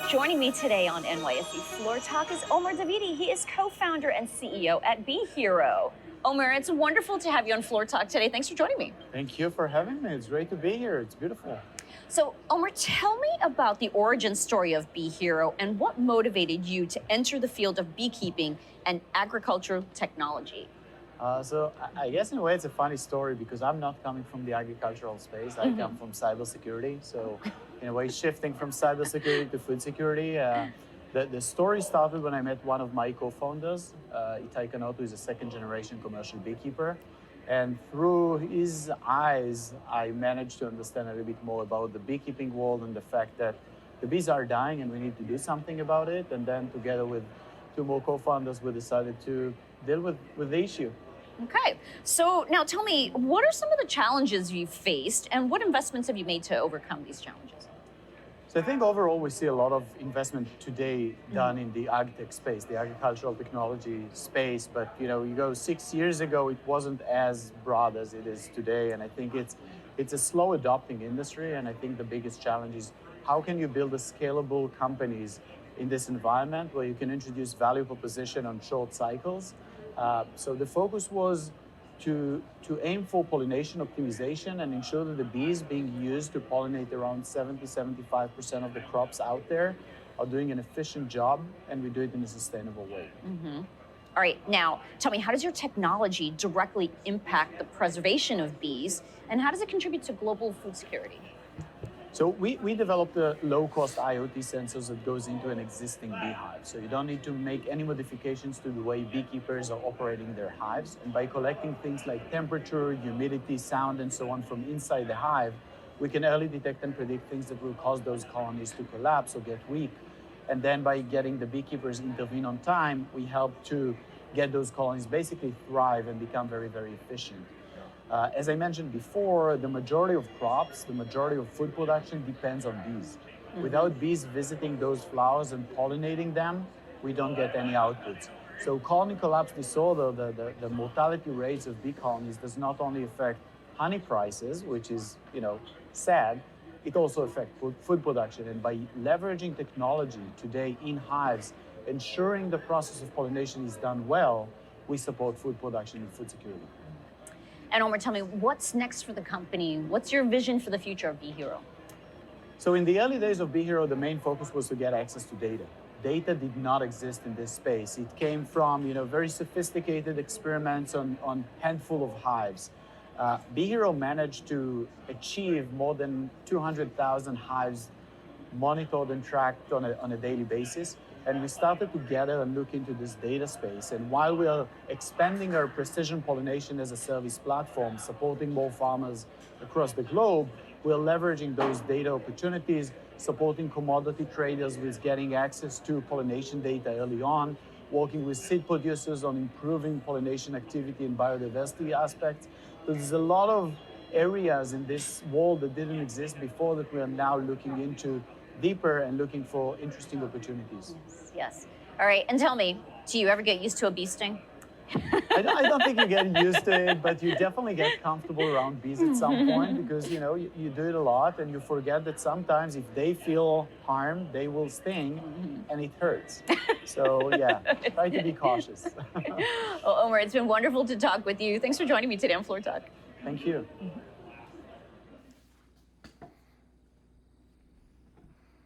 Joining me today on NYSE FloorTalk is Omer Davidi. He is co-founder and CEO at BeeHero. Omer, it's wonderful to have you on FloorTalk today. Thanks for joining me. Thank you for having me. It's great to be here. It's beautiful. So, Omer, tell me about the origin story of BeeHero and what motivated you to enter the field of beekeeping and agricultural technology. So I guess in a way it's a funny story because I'm not coming from the agricultural space. I come from cybersecurity. So in a way, shifting from cybersecurity to food security. The story started when I met one of my co-founders, Itai Kanot, who is a second-generation commercial beekeeper. And through his eyes, I managed to understand a little bit more about the beekeeping world and the fact that the bees are dying and we need to do something about it. And then together with two more co-founders, we decided to deal with the issue. Okay, so now tell me, what are some of the challenges you've faced and what investments have you made to overcome these challenges? So I think overall we see a lot of investment today done in the agtech space, the agricultural technology space. But you go 6 years ago, it wasn't as broad as it is today. And I think it's a slow adopting industry. And I think the biggest challenge is how can you build a scalable companies in this environment where you can introduce value proposition on short cycles. So the focus was to aim for pollination optimization and ensure that the bees being used to pollinate around 70–75% of the crops out there are doing an efficient job, and we do it in a sustainable way. All right, now tell me, how does your technology directly impact the preservation of bees, and how does it contribute to global food security? So we developed a low-cost IoT sensors that goes into an existing beehive. So you don't need to make any modifications to the way beekeepers are operating their hives. And by collecting things like temperature, humidity, sound, and so on from inside the hive, we can early detect and predict things that will cause those colonies to collapse or get weak. And then by getting the beekeepers intervene on time, we help to get those colonies basically thrive and become very, very efficient. As I mentioned before, the majority of crops, the majority of food production depends on bees. Without bees visiting those flowers and pollinating them, we don't get any outputs. So colony collapse disorder, the mortality rates of bee colonies does not only affect honey prices, which is sad, it also affects food production. And by leveraging technology today in hives, ensuring the process of pollination is done well, we support food production and food security. And Omer, tell me, what's next for the company? What's your vision for the future of BeeHero? So in the early days of BeeHero, the main focus was to get access to data. Data did not exist in this space. It came from very sophisticated experiments on handful of hives. BeeHero managed to achieve more than 200,000 hives monitored and tracked on a daily basis. And we started to gather and look into this data space. And while we are expanding our precision pollination as a service platform, supporting more farmers across the globe, we're leveraging those data opportunities, supporting commodity traders with getting access to pollination data early on, working with seed producers on improving pollination activity and biodiversity aspects. So there's a lot of areas in this world that didn't exist before that we are now looking into deeper and looking for interesting opportunities. Yes. All right, and tell me, do you ever get used to a bee sting? I don't think you get used to it, but you definitely get comfortable around bees at some point because you do it a lot and you forget that sometimes if they feel harm, they will sting and it hurts. So yeah, try to be cautious. Well, Omer, it's been wonderful to talk with you. Thanks for joining me today on FloorTalk. Thank you.